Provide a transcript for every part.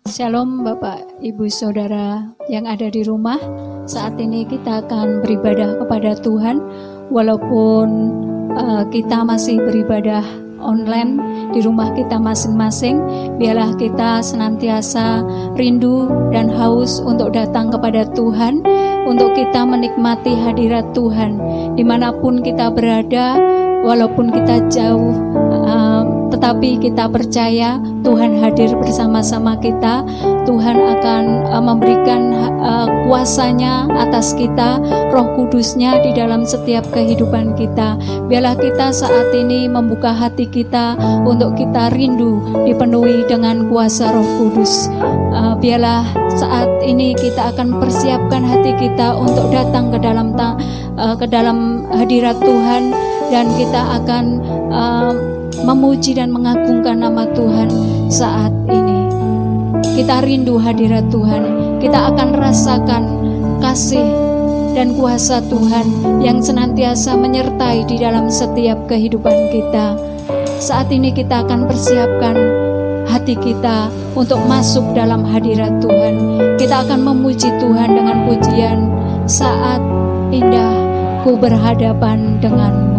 Shalom Bapak, Ibu, Saudara yang ada di rumah. Saat ini kita akan beribadah kepada Tuhan. Walaupun kita masih beribadah online di rumah kita masing-masing, biarlah kita senantiasa rindu dan haus untuk datang kepada Tuhan, untuk kita menikmati hadirat Tuhan dimanapun kita berada. Walaupun kita jauh, tetapi kita percaya Tuhan hadir bersama-sama kita. Tuhan akan memberikan kuasanya atas kita, Roh Kudusnya di dalam setiap kehidupan kita. Biarlah kita saat ini membuka hati kita untuk kita rindu dipenuhi dengan kuasa Roh Kudus. Biarlah saat ini kita akan persiapkan hati kita untuk datang ke dalam hadirat Tuhan, dan kita akan memuji dan mengagungkan nama Tuhan saat ini. Kita rindu hadirat Tuhan. Kita akan rasakan kasih dan kuasa Tuhan yang senantiasa menyertai di dalam setiap kehidupan kita. Saat ini kita akan persiapkan hati kita untuk masuk dalam hadirat Tuhan. Kita akan memuji Tuhan dengan pujian, saat indah ku berhadapan denganmu.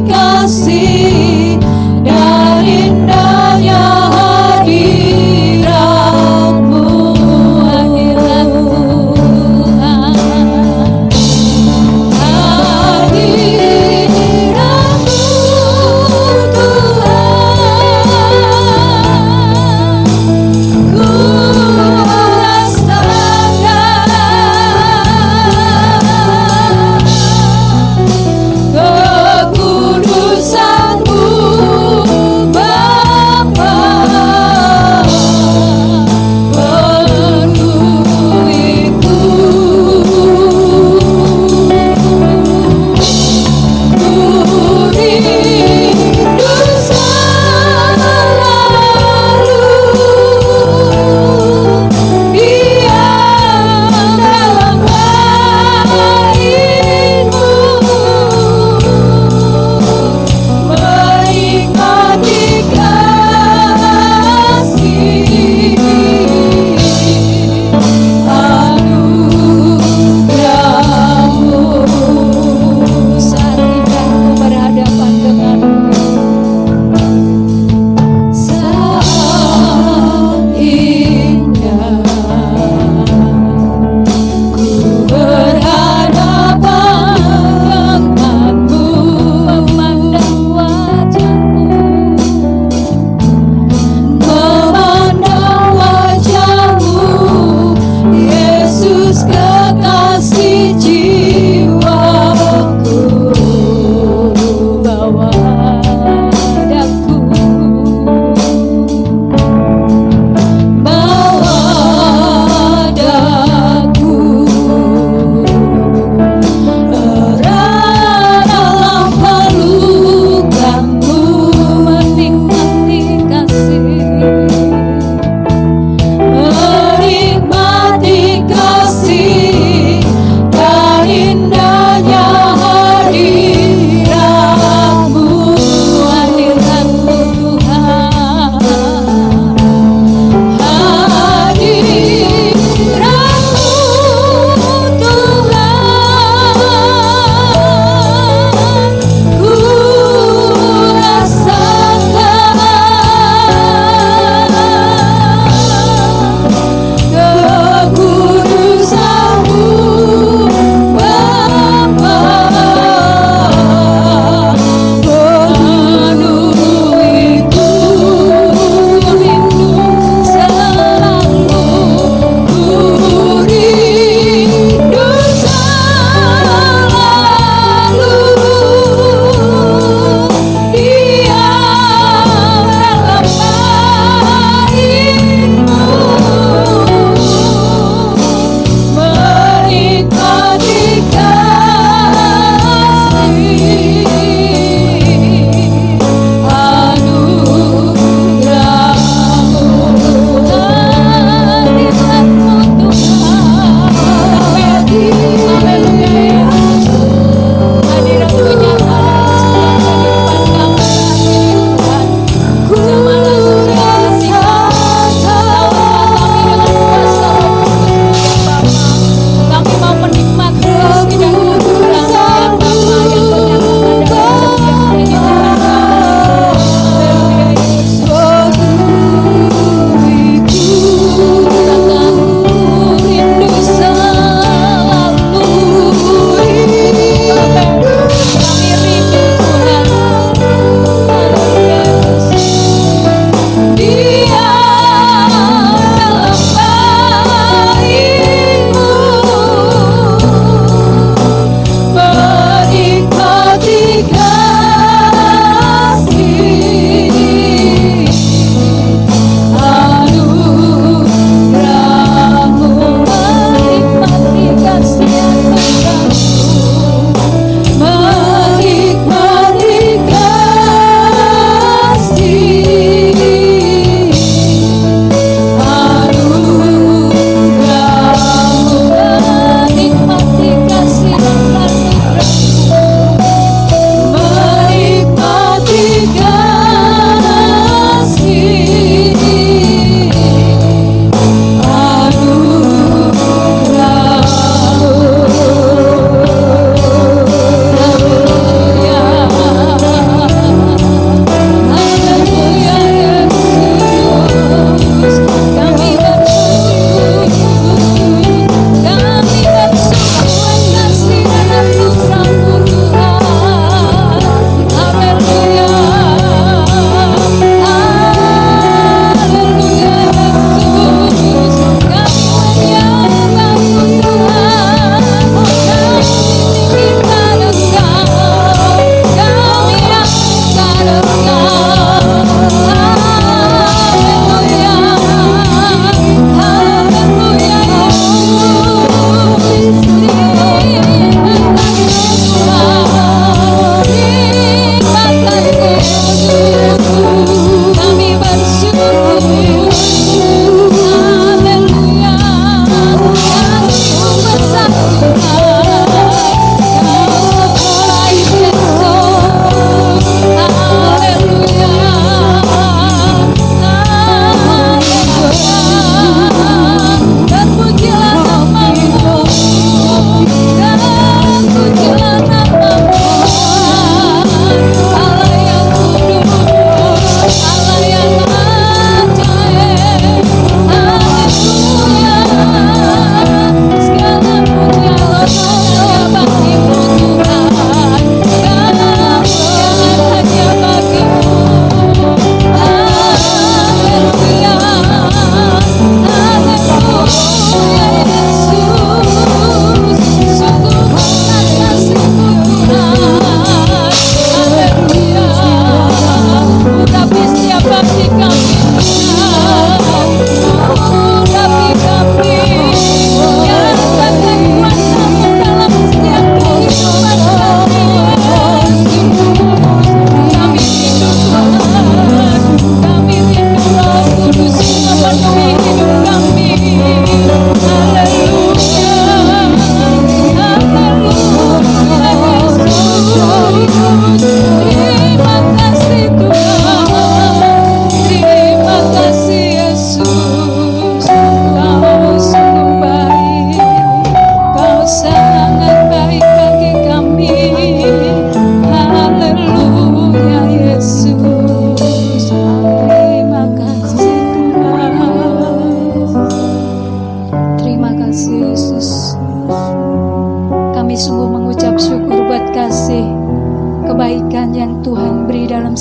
Kasih dari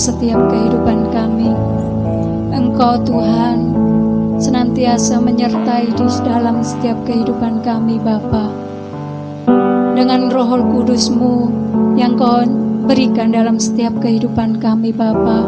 Setiap kehidupan kami, Engkau Tuhan senantiasa menyertai di dalam setiap kehidupan kami Bapa. Dengan Roh Kudus-Mu yang Kau berikan dalam setiap kehidupan kami Bapa,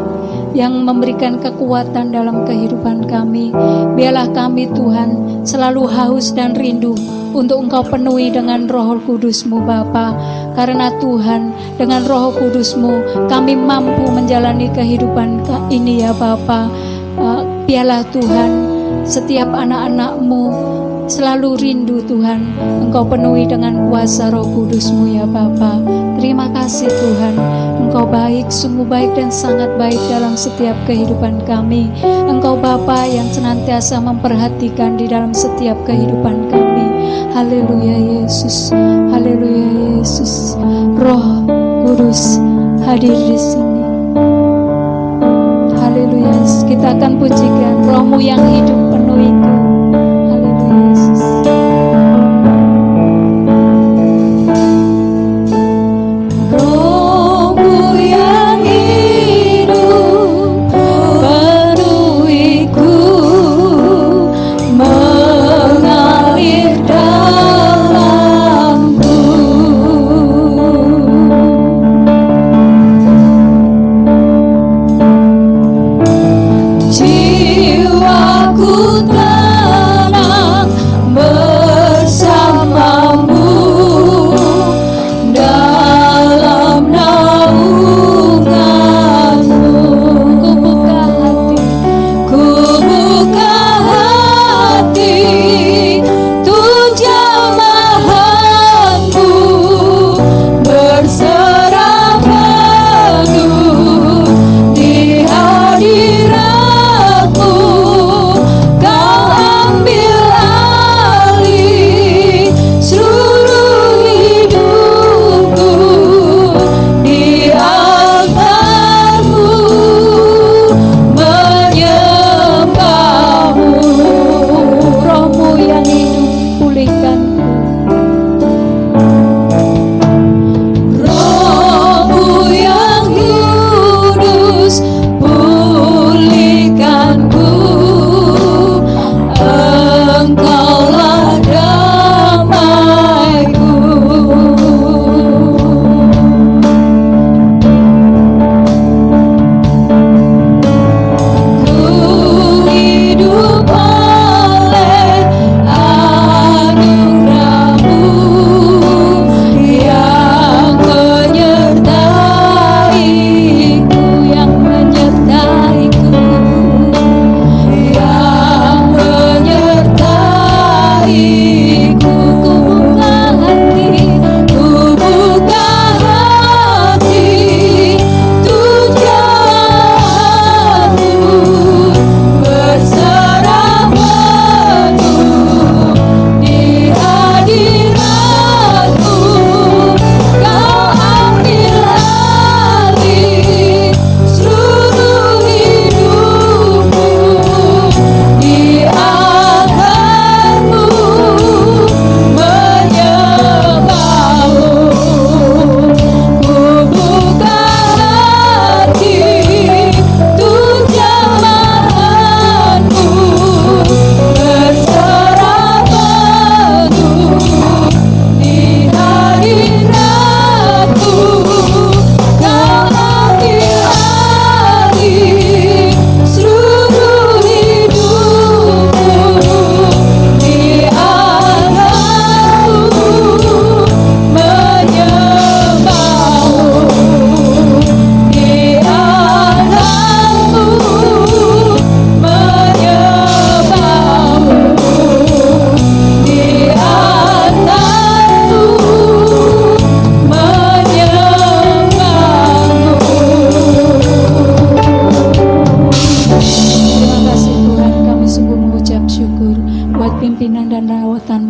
yang memberikan kekuatan dalam kehidupan kami, biarlah kami Tuhan selalu haus dan rindu untuk Engkau penuhi dengan Roh Kudus-Mu Bapa. Karena Tuhan, dengan Roh Kudus-Mu kami mampu menjalani kehidupan ini ya Bapa. Biarlah Tuhan setiap anak-anak-Mu selalu rindu Tuhan Engkau penuhi dengan kuasa Roh Kudus-Mu ya Bapa. Terima kasih Tuhan, Engkau baik, sungguh baik dan sangat baik dalam setiap kehidupan kami. Engkau Bapa yang senantiasa memperhatikan di dalam setiap kehidupan kami. Haleluya Yesus, haleluya Yesus. Roh Kudus hadir di sini. Haleluya, kita akan pujikan Roh-Mu yang hidup penuhiku. Haleluya Yesus. Roh-Mu yang hidup penuhiku, mengalir dalamku. Jiwaku tenang bersamamu dalam naunganmu. Ku buka hati untuk jamahanmu, berserah penuh di hadiratmu. Kau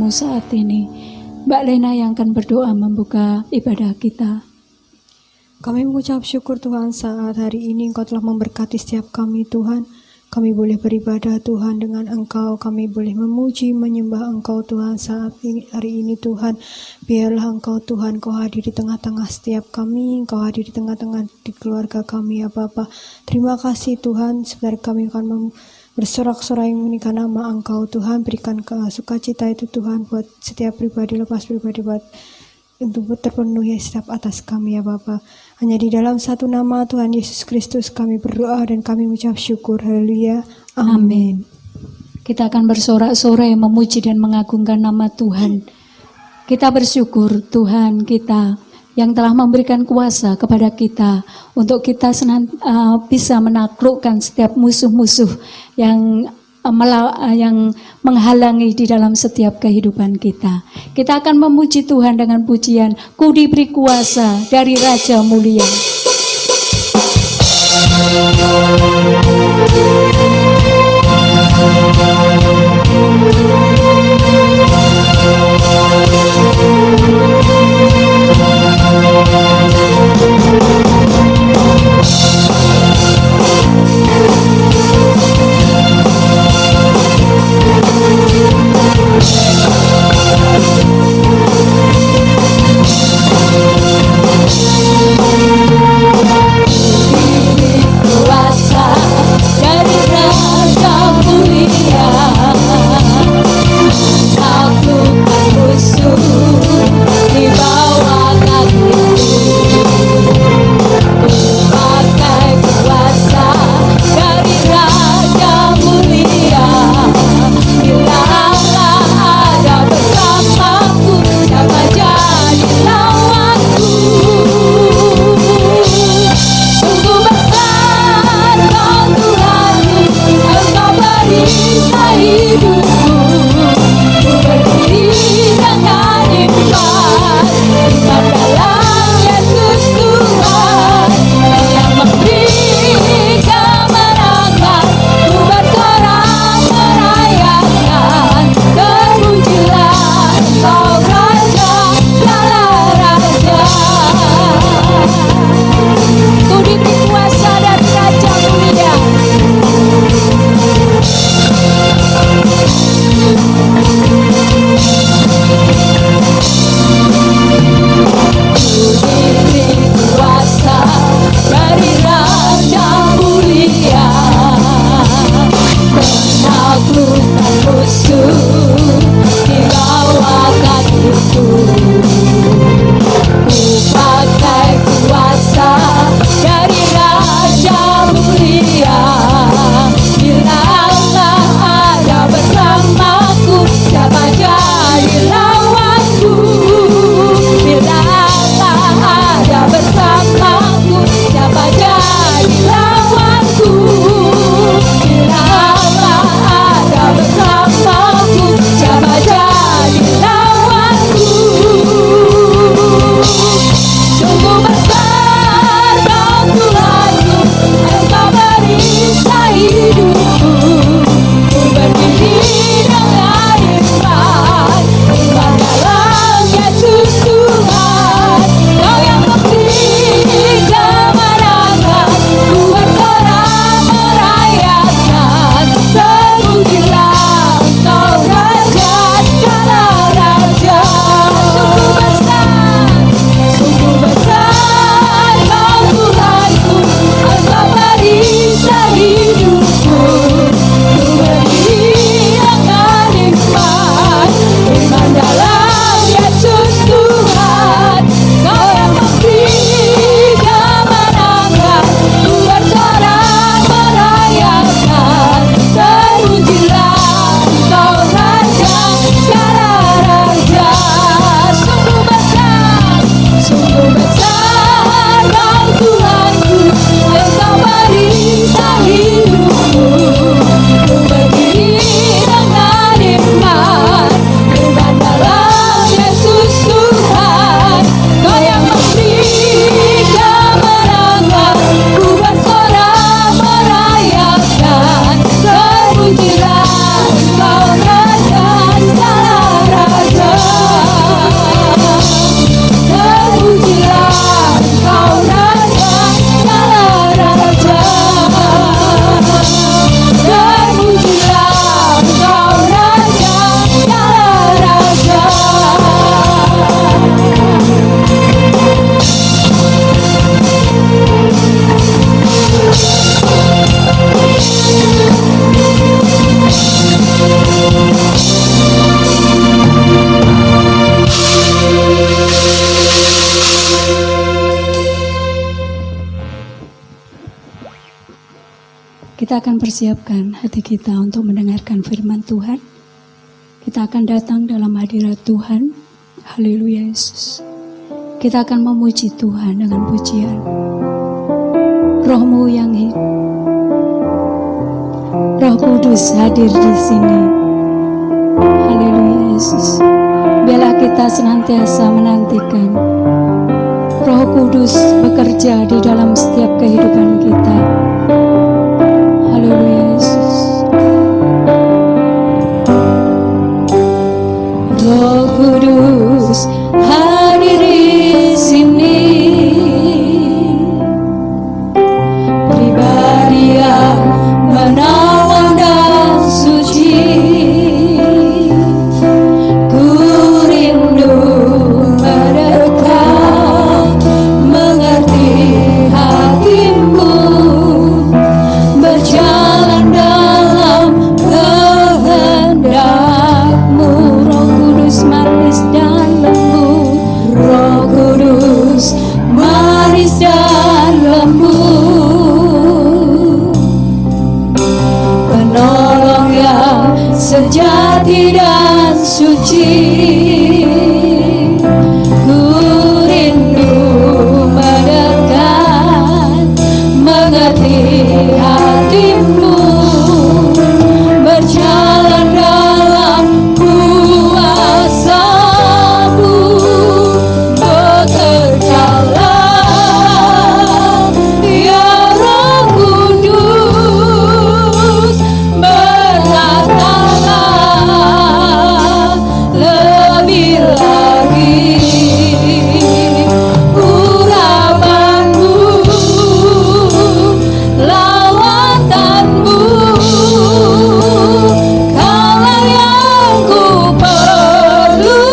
kepadamu saat ini. Mbak Lena yang akan berdoa membuka ibadah kita. Kami mengucap syukur Tuhan saat hari ini Engkau telah memberkati setiap kami Tuhan. Kami boleh beribadah Tuhan dengan Engkau. Kami boleh memuji, menyembah Engkau Tuhan saat ini, hari ini Tuhan. Biarlah Engkau Tuhan, Kau hadir di tengah-tengah setiap kami. Engkau hadir di tengah-tengah di keluarga kami ya Bapa. Terima kasih Tuhan. Sebentar kami akan bersorak-sorai meninggikan nama Engkau Tuhan. Berikan sukacita itu Tuhan buat setiap pribadi, lepas pribadi buat untuk terpenuhi setiap atas kami ya Bapa. Hanya di dalam satu nama Tuhan Yesus Kristus kami berdoa dan kami mengucap syukur. Haleluya. Amin. Kita akan bersorak-sorai memuji dan mengagungkan nama Tuhan. Kita bersyukur Tuhan kita yang telah memberikan kuasa kepada kita untuk kita bisa menaklukkan setiap musuh-musuh yang menghalangi di dalam setiap kehidupan kita. Kita akan memuji Tuhan dengan pujian, Ku diberi kuasa dari Raja Mulia. Kita akan persiapkan hati kita untuk mendengarkan firman Tuhan. Kita akan datang dalam hadirat Tuhan. Haleluya Yesus. Kita akan memuji Tuhan dengan pujian. Roh-Mu yang hidup, Roh Kudus hadir di sini. Haleluya Yesus. Biarlah kita senantiasa menantikan Roh Kudus bekerja di dalam setiap kehidupan kita. Haleluya Yesus. Roh Kudus hadir di sini. Pribadi yang menawan dan suci. Ku rindu mendekat, mengerti hatimu, berjalan dalam kehendak-Mu. Roh Kudus manis dan lembut, Roh Kudus manis dan lembut, penolong yang sejati dan suci. Ku rindu mendekat, mengerti hatimu, berjalan dalam kuasa-Mu. Bekerjalah ya Roh Kudus, berkatalah lebih lagi. Urapanmu, lawatanmu, kaulah yang ku perlu.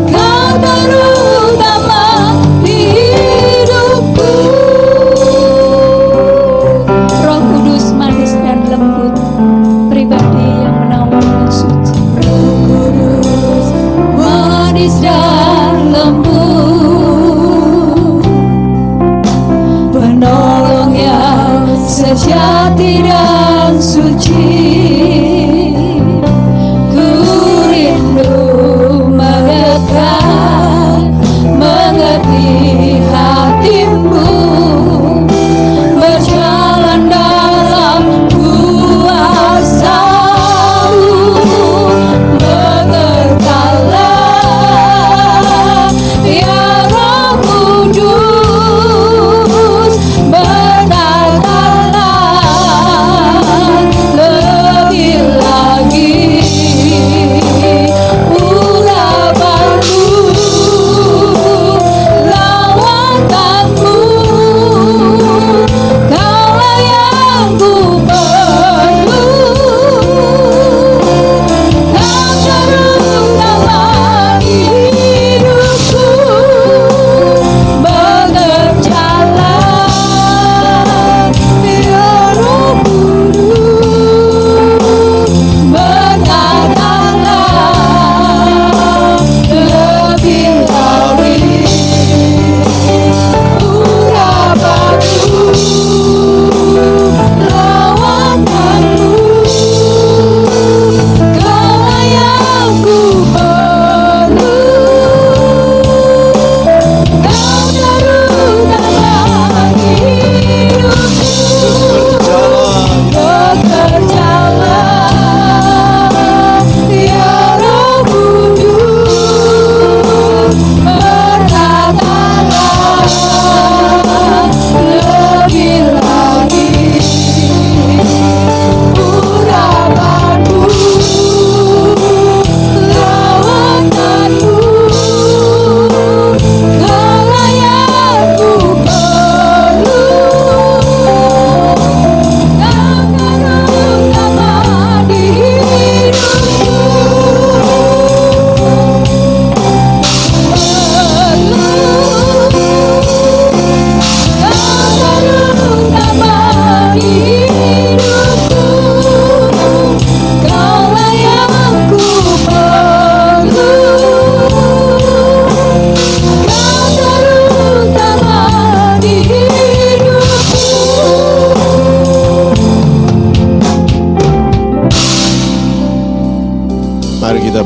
Kau terutama di hidupku. Roh Kudus manis dan lembut, pribadi yang menawan dan suci. Roh Kudus manis dan lembut, penolong yang sejati dan suci. Ku rindu mendekat, mengerti hatimu, berjalan dalam kuasa-Mu. Bekerjalah ya Roh Kudus, berkatalah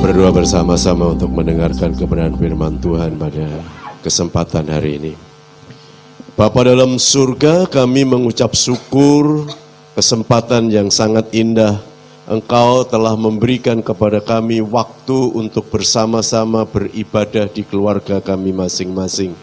berdoa bersama-sama untuk mendengarkan kebenaran firman Tuhan pada kesempatan hari ini. Bapa dalam surga, kami mengucap syukur kesempatan yang sangat indah. Engkau telah memberikan kepada kami waktu untuk bersama-sama beribadah di keluarga kami masing-masing.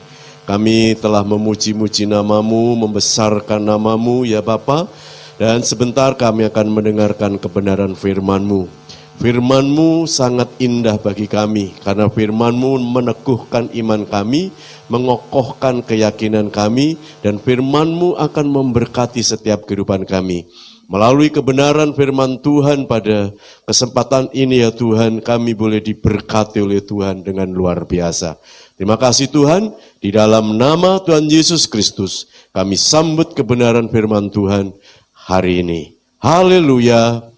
Kami telah memuji-muji nama-Mu, membesarkan nama-Mu ya Bapa. Dan sebentar kami akan mendengarkan kebenaran firman-Mu. Firman-Mu sangat indah bagi kami, karena firman-Mu meneguhkan iman kami, mengokohkan keyakinan kami, dan firman-Mu akan memberkati setiap kehidupan kami. Melalui kebenaran firman Tuhan pada kesempatan ini ya Tuhan, kami boleh diberkati oleh Tuhan dengan luar biasa. Terima kasih Tuhan, di dalam nama Tuhan Yesus Kristus, kami sambut kebenaran firman Tuhan hari ini. Haleluya.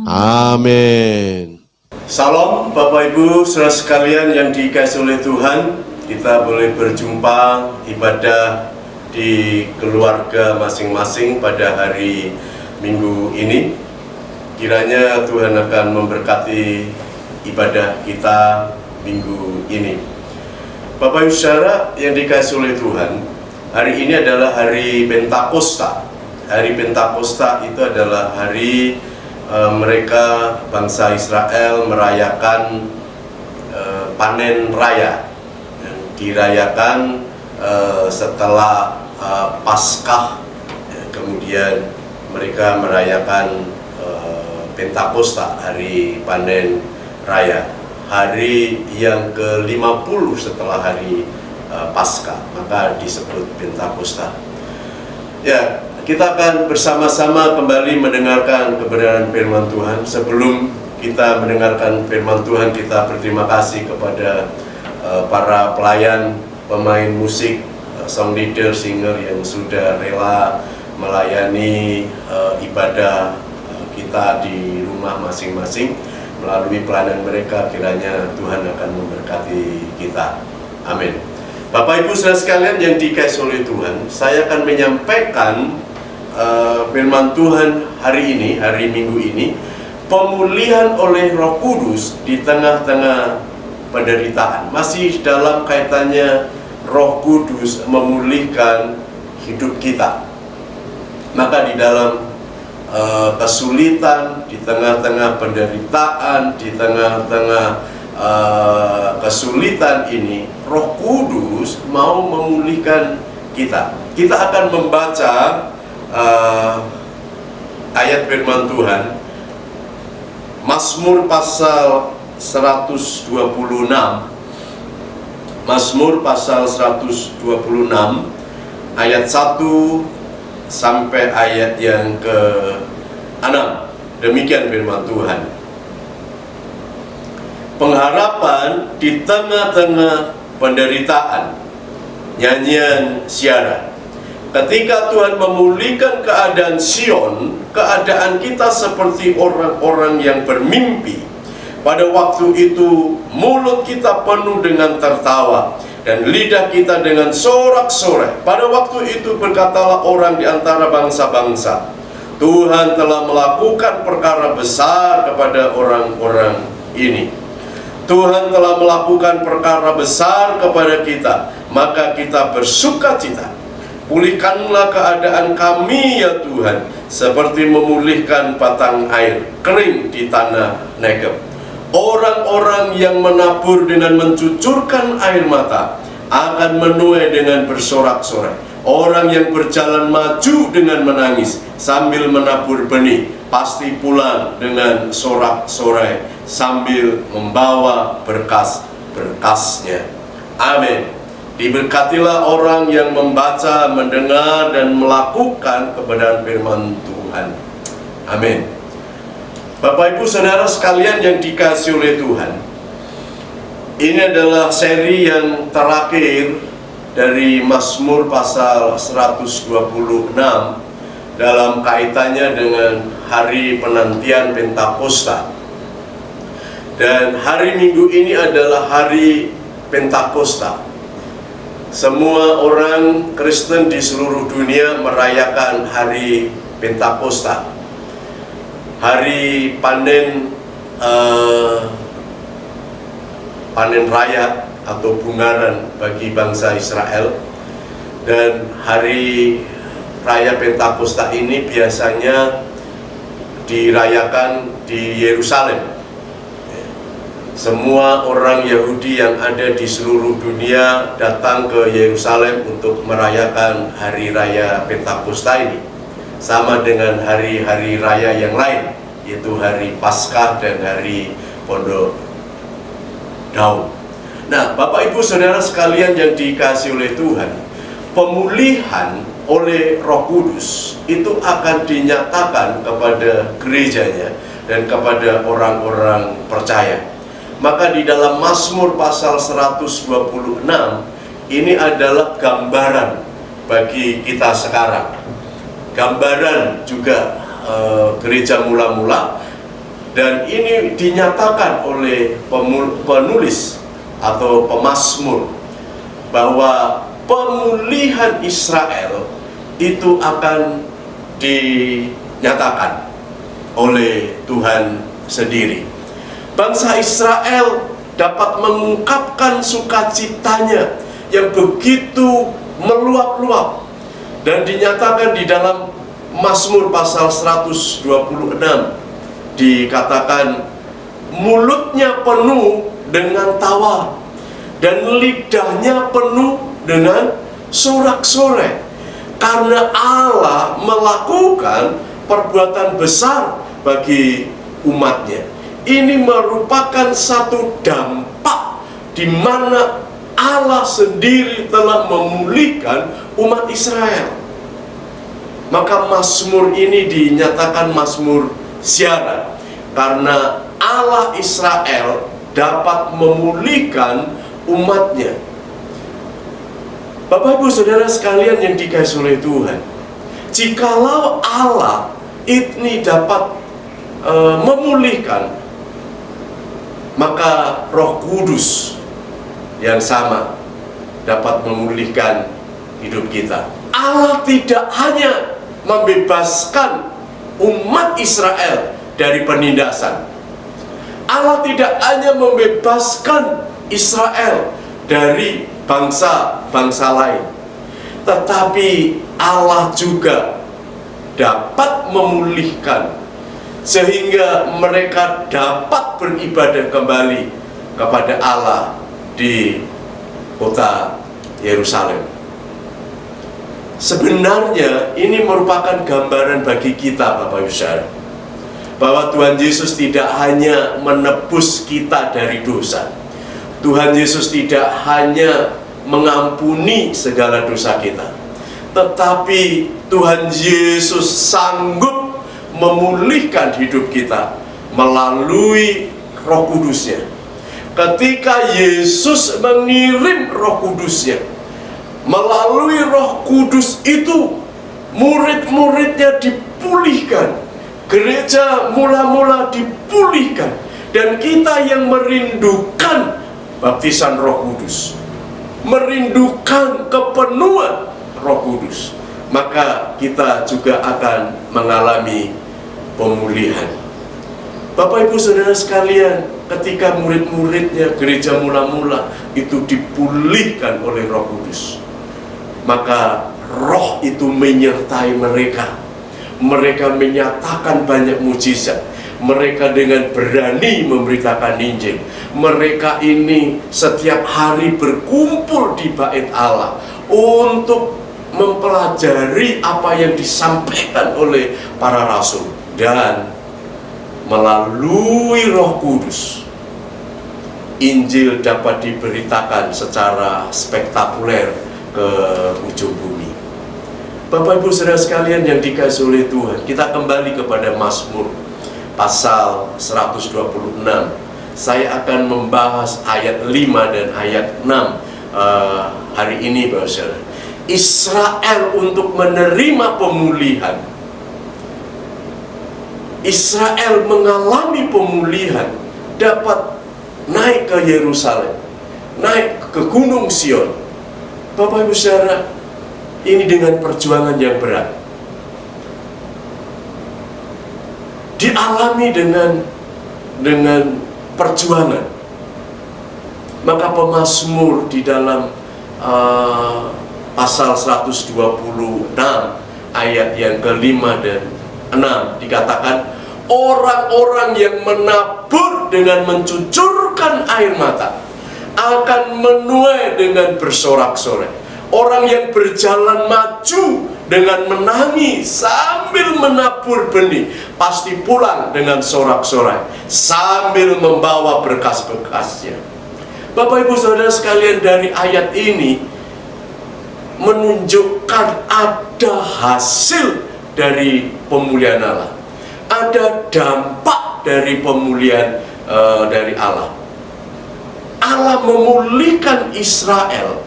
Amin. Salam Bapak Ibu saudara sekalian yang dikasihi oleh Tuhan. Kita boleh berjumpa ibadah di keluarga masing-masing pada hari Minggu ini. Kiranya Tuhan akan memberkati ibadah kita minggu ini. Bapak Ibu saudara yang dikasihi oleh Tuhan, hari ini adalah hari Pentakosta. Hari Pentakosta itu adalah hari mereka bangsa Israel merayakan panen raya, yang dirayakan setelah Paskah, kemudian mereka merayakan Pentakosta, hari panen raya, hari yang ke-50 setelah hari Paskah, maka disebut Pentakosta. Ya, kita akan bersama-sama kembali mendengarkan kebenaran firman Tuhan. Sebelum kita mendengarkan firman Tuhan, kita berterima kasih kepada para pelayan, pemain musik, song leader, singer yang sudah rela melayani ibadah kita di rumah masing-masing. Melalui pelayanan mereka, kiranya Tuhan akan memberkati kita. Amin. Bapak Ibu saudara sekalian yang dikasihi oleh Tuhan, saya akan menyampaikan firman Tuhan hari ini, hari Minggu ini, pemulihan oleh Roh Kudus di tengah-tengah penderitaan. Masih dalam kaitannya Roh Kudus memulihkan hidup kita. Maka di dalam kesulitan, di tengah-tengah penderitaan, di tengah-tengah kesulitan ini, Roh Kudus mau memulihkan kita. Kita akan membaca ayat firman Tuhan, Mazmur pasal 126, Mazmur pasal 126 ayat 1 sampai ayat yang ke-6. Demikian firman Tuhan. Pengharapan di tengah-tengah penderitaan. Nyanyian siaran. Ketika Tuhan memulihkan keadaan Sion, keadaan kita seperti orang-orang yang bermimpi. Pada waktu itu, mulut kita penuh dengan tertawa, dan lidah kita dengan sorak-sorai. Pada waktu itu berkatalah orang di antara bangsa-bangsa, Tuhan telah melakukan perkara besar kepada orang-orang ini. Tuhan telah melakukan perkara besar kepada kita, maka kita bersuka cita. Pulihkanlah keadaan kami ya Tuhan, seperti memulihkan batang air kering di tanah Negeb. Orang-orang yang menabur dengan mencucurkan air mata akan menuai dengan bersorak-sorai. Orang yang berjalan maju dengan menangis sambil menabur benih pasti pulang dengan sorak-sorai sambil membawa berkas-berkasnya. Amin. Diberkatilah orang yang membaca, mendengar, dan melakukan kebenaran firman Tuhan. Amin. Bapak Ibu Saudara sekalian yang dikasihi oleh Tuhan, ini adalah seri yang terakhir dari Mazmur pasal 126 dalam kaitannya dengan hari penantian Pentakosta. Dan hari Minggu ini adalah hari Pentakosta. Semua orang Kristen di seluruh dunia merayakan hari Pentakosta, hari panen panen raya atau bungaran bagi bangsa Israel. Dan hari raya Pentakosta ini biasanya dirayakan di Yerusalem. Semua orang Yahudi yang ada di seluruh dunia datang ke Yerusalem untuk merayakan hari raya Pentakosta ini, sama dengan hari-hari raya yang lain, yaitu hari Paskah dan hari Pondok Daun. Nah, Bapak Ibu Saudara sekalian yang dikasihi oleh Tuhan, pemulihan oleh Roh Kudus itu akan dinyatakan kepada gerejanya dan kepada orang-orang percaya. Maka di dalam Mazmur pasal 126 ini adalah gambaran bagi kita sekarang. Gambaran juga gereja mula-mula, dan ini dinyatakan oleh penulis atau pemazmur bahwa pemulihan Israel itu akan dinyatakan oleh Tuhan sendiri. Bangsa Israel dapat mengungkapkan sukacitanya yang begitu meluap-luap, dan dinyatakan di dalam Mazmur pasal 126 dikatakan, mulutnya penuh dengan tawa dan lidahnya penuh dengan sorak-sorai, karena Allah melakukan perbuatan besar bagi umatnya. Ini merupakan satu dampak di mana Allah sendiri telah memulihkan umat Israel. Maka Mazmur ini dinyatakan Mazmur siaran, karena Allah Israel dapat memulihkan umatnya. Bapak Ibu Saudara sekalian yang dikasihi oleh Tuhan, jikalau Allah ini dapat memulihkan, maka Roh Kudus yang sama dapat memulihkan hidup kita. Allah tidak hanya membebaskan umat Israel dari penindasan. Allah tidak hanya membebaskan Israel dari bangsa-bangsa lain, tetapi Allah juga dapat memulihkan sehingga mereka dapat beribadah kembali kepada Allah di kota Yerusalem. Sebenarnya ini merupakan gambaran bagi kita, Bapak Ibu Saudara, bahwa Tuhan Yesus tidak hanya menebus kita dari dosa. Tuhan Yesus tidak hanya mengampuni segala dosa kita, tetapi Tuhan Yesus sanggup memulihkan hidup kita melalui Roh Kudus-Nya. Ketika Yesus mengirim Roh Kudus-Nya, melalui Roh Kudus itu murid-muridnya dipulihkan, gereja mula-mula dipulihkan, dan kita yang merindukan baptisan Roh Kudus, merindukan kepenuhan Roh Kudus, maka kita juga akan mengalami pemulihan. Bapak Ibu Saudara sekalian, ketika murid-muridnya gereja mula-mula itu dipulihkan oleh Roh Kudus, maka Roh itu menyertai mereka. Mereka menyatakan banyak mujizat. Mereka dengan berani memberitakan Injil. Mereka ini setiap hari berkumpul di bait Allah untuk mempelajari apa yang disampaikan oleh para rasul. Dan melalui Roh Kudus, Injil dapat diberitakan secara spektakuler ke ujung bumi. Bapak Ibu Saudara sekalian yang dikasihi oleh Tuhan, kita kembali kepada Mazmur pasal 126. Saya akan membahas ayat 5 dan ayat 6 hari ini, Bapak Saudara. Israel untuk menerima pemulihan, Israel mengalami pemulihan, dapat naik ke Yerusalem, naik ke Gunung Sion. Bapak Ibu Saudara, ini dengan perjuangan yang berat, dialami dengan perjuangan. Maka pemazmur di dalam pasal 126 ayat yang ke-5 dan 6 dikatakan, orang-orang yang menabur dengan mencucurkan air mata akan menuai dengan bersorak-sorai. Orang yang berjalan maju dengan menangis sambil menabur benih pasti pulang dengan sorak-sorai sambil membawa berkas-berkasnya. Bapak Ibu Saudara sekalian, dari ayat ini menunjukkan ada hasil dari pemulihan Allah, ada dampak dari pemulihan dari Allah. Allah memulihkan Israel.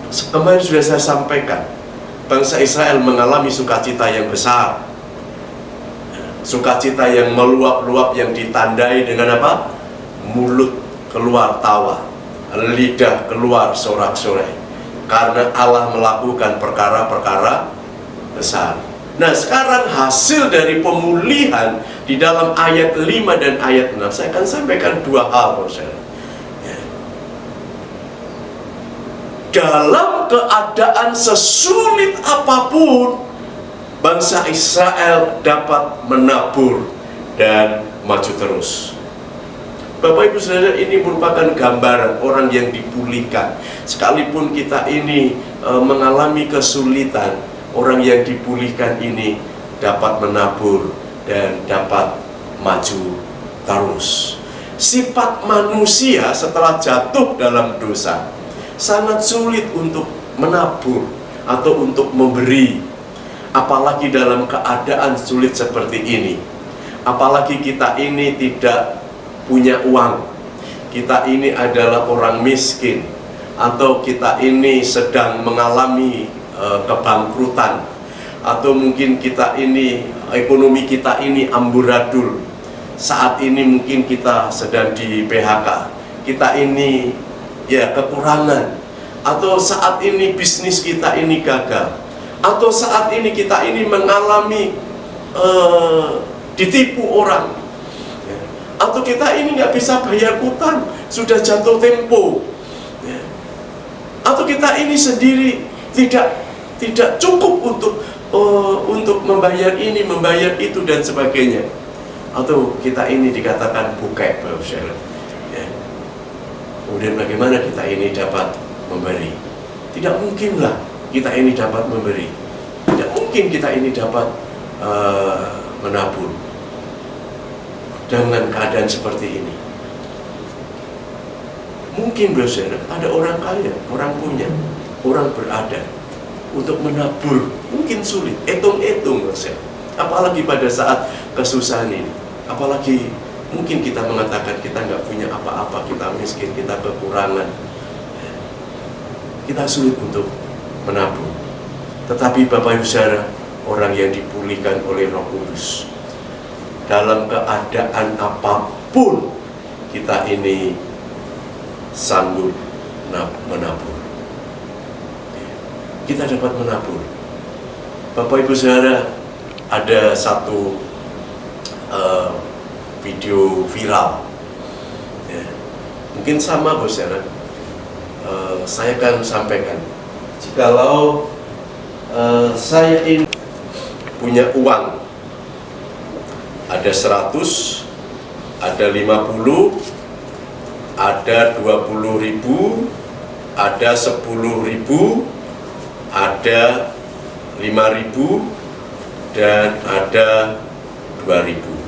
Kemarin sudah saya sampaikan, bangsa Israel mengalami sukacita yang besar, sukacita yang meluap-luap, yang ditandai dengan apa? Mulut keluar tawa, lidah keluar sorak-sorai, karena Allah melakukan perkara-perkara besar. Nah, sekarang hasil dari pemulihan di dalam ayat 5 dan ayat 6, saya akan sampaikan dua hal, saudara. Dalam keadaan sesulit apapun, bangsa Israel dapat menabur dan maju terus. Bapak Ibu Saudara, ini merupakan gambaran orang yang dipulihkan. Sekalipun kita ini mengalami kesulitan, orang yang dipulihkan ini dapat menabur dan dapat maju terus. Sifat manusia setelah jatuh dalam dosa sangat sulit untuk menabur atau untuk memberi, apalagi dalam keadaan sulit seperti ini. Apalagi kita ini tidak punya uang, kita ini adalah orang miskin, atau kita ini sedang mengalami kebangkrutan, atau mungkin kita ini, ekonomi kita ini amburadul. Saat ini mungkin kita sedang di PHK, kita ini ya kekurangan, atau saat ini bisnis kita ini gagal, atau saat ini kita ini mengalami ditipu orang, atau kita ini nggak bisa bayar utang, sudah jatuh tempo, atau kita ini sendiri tidak cukup untuk membayar ini, membayar itu dan sebagainya, atau kita ini dikatakan bukai, kemudian bagaimana kita ini dapat memberi? Tidak mungkinlah kita ini dapat memberi, tidak mungkin kita ini dapat menabur dengan keadaan seperti ini. Mungkin saudara, ada orang kaya, orang punya, orang berada, untuk menabur mungkin sulit, hitung-hitung saudara. Apalagi pada saat kesusahan ini, apalagi mungkin kita mengatakan kita nggak punya apa-apa, kita miskin, kita kekurangan, kita sulit untuk menabur. Tetapi Bapak Ibu Saudara, orang yang dipulihkan oleh Roh Kudus, dalam keadaan apapun kita ini sanggup menabur. Kita dapat menabur. Bapak Ibu Saudara, ada satu video viral, ya, mungkin sama saudara, saya akan sampaikan. Jikalau saya ini punya uang, ada 100, ada 50, ada 20.000, ada 10.000, ada 5.000, dan ada 2.000.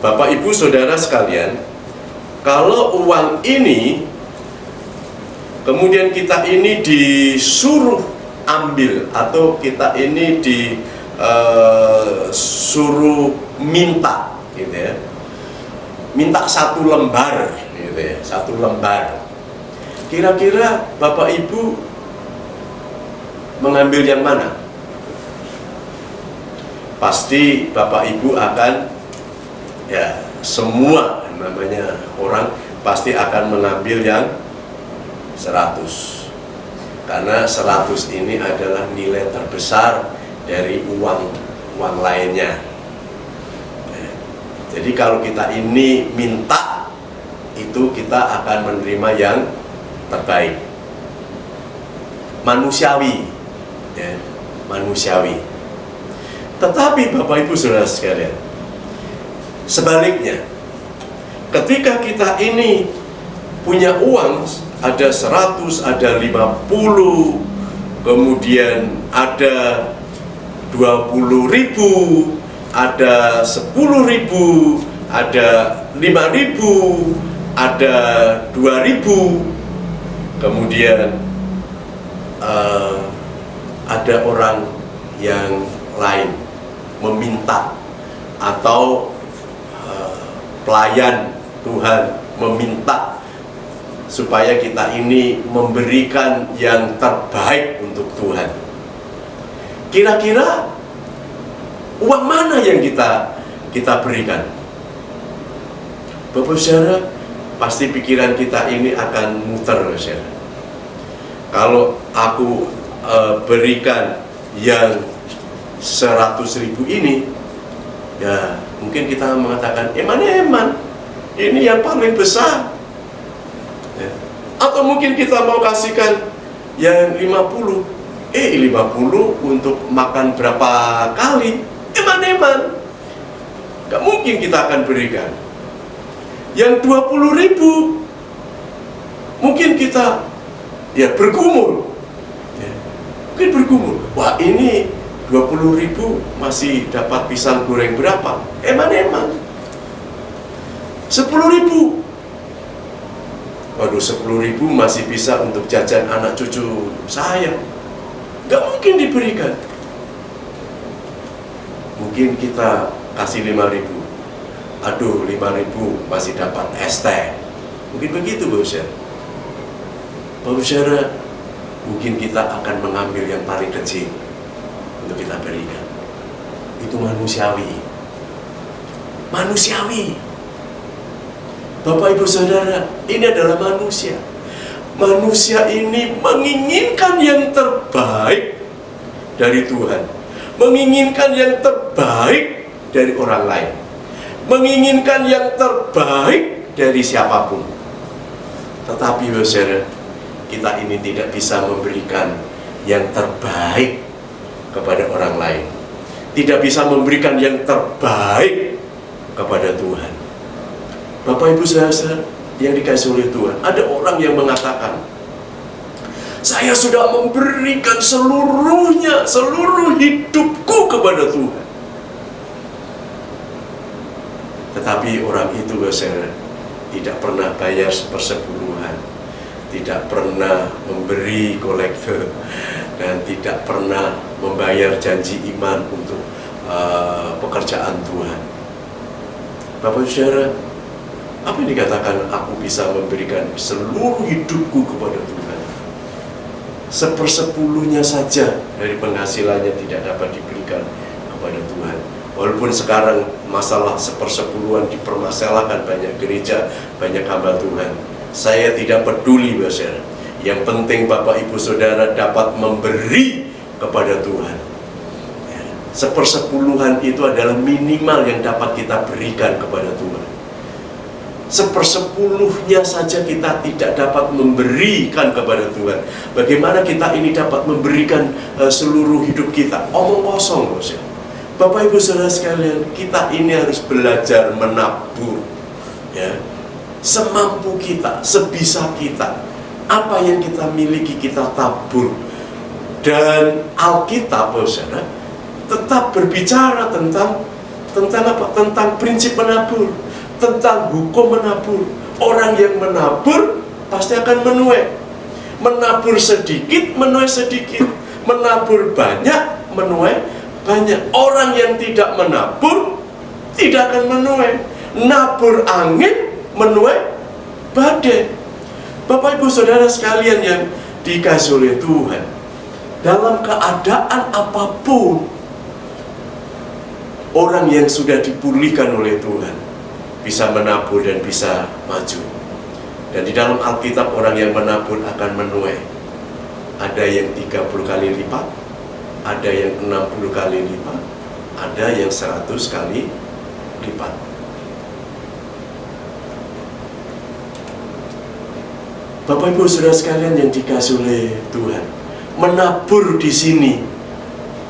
Bapak Ibu Saudara sekalian, kalau uang ini kemudian kita ini disuruh ambil, atau kita ini disuruh minta, gitu ya, minta 1 lembar, gitu ya, 1 lembar. Kira-kira Bapak Ibu mengambil yang mana? Pasti Bapak Ibu akan, ya, semua namanya orang pasti akan mengambil yang 100, karena 100 ini adalah nilai terbesar dari uang lainnya. Jadi kalau kita ini minta itu kita akan menerima yang terbaik. Manusiawi, ya, manusiawi. Tetapi Bapak Ibu Saudara sekalian, sebaliknya, ketika kita ini punya uang, ada 100, ada 50, kemudian ada 20.000, ada 10.000, ada 5.000, ada 2.000, kemudian ada orang yang lain meminta, atau pelayan Tuhan meminta supaya kita ini memberikan yang terbaik untuk Tuhan. Kira-kira uang mana yang kita berikan? Bapak Saudara, pasti pikiran kita ini akan muter, Saudara. Kalau aku berikan yang 100.000 ini, ya mungkin kita mengatakan eman-eman, ini yang paling besar. Ya. Atau mungkin kita mau kasihkan yang 50, 50 untuk makan berapa kali, eman-eman. Gak mungkin kita akan berikan. Yang 20.000, mungkin kita bergumul, mungkin bergumul. Wah, ini 20.000 masih dapat pisang goreng berapa? Eman-eman. 10.000, waduh, 10.000 masih bisa untuk jajan anak cucu saya. Gak mungkin diberikan. Mungkin kita kasih 5.000. Aduh, 5.000 masih dapat es teh. Mungkin begitu, Bapak Saudara. Bapak Saudara, mungkin kita akan mengambil yang paling kecil untuk kita berikan. Itu manusiawi. Manusiawi. Bapak Ibu Saudara, ini adalah manusia. Manusia ini menginginkan yang terbaik dari Tuhan, menginginkan yang terbaik dari orang lain, menginginkan yang terbaik dari siapapun. Tetapi Bapak Saudara, kita ini tidak bisa memberikan yang terbaik kepada orang lain, tidak bisa memberikan yang terbaik kepada Tuhan. Bapak Ibu Saudara yang dikasihi oleh Tuhan, ada orang yang mengatakan, saya sudah memberikan seluruhnya, seluruh hidupku kepada Tuhan. Tetapi orang itu, Saudara, tidak pernah bayar 1/10, tidak pernah memberi kolektor, dan tidak pernah membayar janji iman untuk pekerjaan Tuhan. Bapak Saudara, apa yang dikatakan aku bisa memberikan seluruh hidupku kepada Tuhan? 1/10 saja dari penghasilannya tidak dapat diberikan kepada Tuhan. Walaupun sekarang masalah 1/10 dipermasalahkan banyak gereja, banyak hamba Tuhan. Saya tidak peduli, Bapak Saudara. Yang penting Bapak Ibu Saudara dapat memberi kepada Tuhan. 1/10 itu adalah minimal yang dapat kita berikan kepada Tuhan. 1/10 saja kita tidak dapat memberikan kepada Tuhan. Bagaimana kita ini dapat memberikan seluruh hidup kita? Omong kosong, Bapak Saudara. Bapak Ibu Saudara sekalian, kita ini harus belajar menabur, ya, semampu kita, sebisa kita. Apa yang kita miliki kita tabur. Dan Alkitab, Bapak Saudara, tetap berbicara tentang apa? Tentang prinsip menabur, tentang hukum menabur. Orang yang menabur pasti akan menuai. Menabur sedikit, menuai sedikit. Menabur banyak, menuai banyak. Orang yang tidak menabur tidak akan menuai. Nabur angin, menuai badai. Bapak Ibu Saudara sekalian yang dikasihi oleh Tuhan, dalam keadaan apapun, orang yang sudah dipulihkan oleh Tuhan bisa menabur dan bisa maju. Dan di dalam Alkitab, orang yang menabur akan menuai. Ada yang 30 kali lipat, ada yang 60 kali lipat, ada yang 100 kali lipat. Bapak Ibu Saudara sekalian yang dikasihi oleh Tuhan, menabur di sini,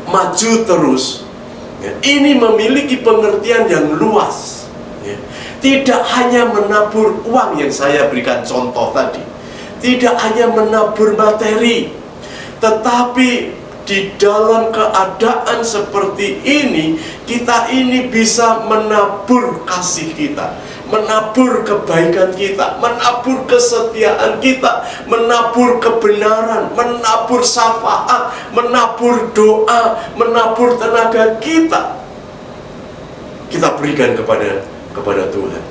maju terus, ya, ini memiliki pengertian yang luas, ya. Tidak hanya menabur uang yang saya berikan contoh tadi, tidak hanya menabur materi, tetapi di dalam keadaan seperti ini, kita ini bisa menabur kasih kita, menabur kebaikan kita, menabur kesetiaan kita, menabur kebenaran, menabur syafaat, menabur doa, menabur tenaga kita. Kita berikan kepada Tuhan.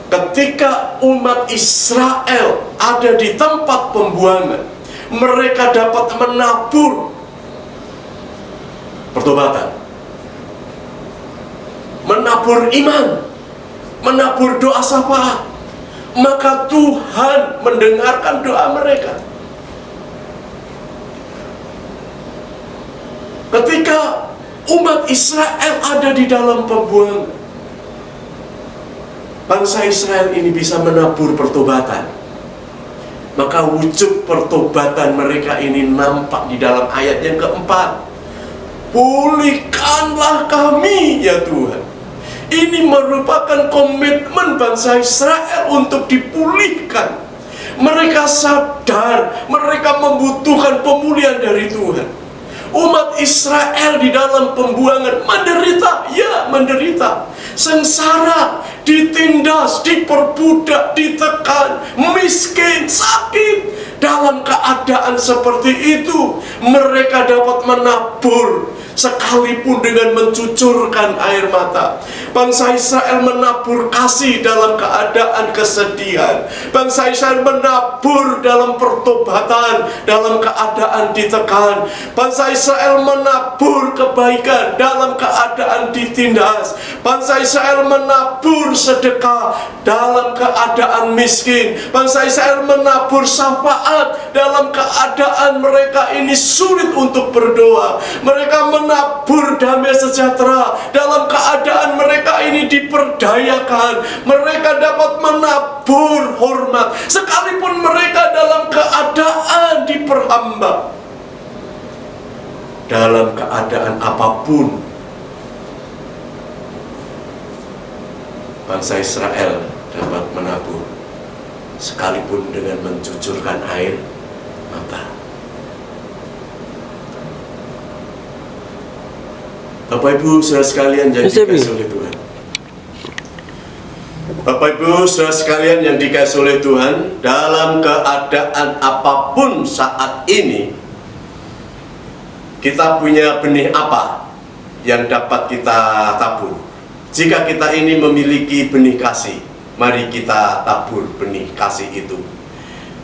Ketika umat Israel ada di tempat pembuangan, mereka dapat menabur pertobatan, menabur iman, menabur doa syafaat, maka Tuhan mendengarkan doa mereka. Ketika umat Israel ada di dalam pembuangan, bangsa Israel ini bisa menabur pertobatan, maka wujud pertobatan mereka ini nampak di dalam ayat yang keempat. Pulihkanlah kami ya Tuhan. Ini merupakan komitmen bangsa Israel untuk dipulihkan. Mereka sadar mereka membutuhkan pemulihan dari Tuhan. Umat Israel di dalam pembuangan menderita, ya menderita, sengsara, ditindas, diperbudak, ditekan, miskin, sakit. Dalam keadaan seperti itu, mereka dapat menabur, sekalipun dengan mencucurkan air mata. Bangsa Israel menabur kasih dalam keadaan kesedihan. Bangsa Israel menabur dalam pertobatan dalam keadaan ditekan. Bangsa Israel menabur kebaikan dalam keadaan ditindas. Bangsa Israel menabur sedekah dalam keadaan miskin. Bangsa Israel menabur syafaat dalam keadaan mereka ini sulit untuk berdoa. Mereka menabur damai sejahtera dalam keadaan mereka ini diperdayakan. Mereka dapat menabur hormat sekalipun mereka dalam keadaan diperhamba. Dalam keadaan apapun, bangsa Israel dapat menabur, sekalipun dengan mencucurkan air mata. Bapak Ibu Saudara sekalian yang dikasihi oleh Tuhan, Bapak Ibu Saudara sekalian yang dikasihi oleh Tuhan, dalam keadaan apapun saat ini, kita punya benih apa yang dapat kita tabur? Jika kita ini memiliki benih kasih, mari kita tabur benih kasih itu.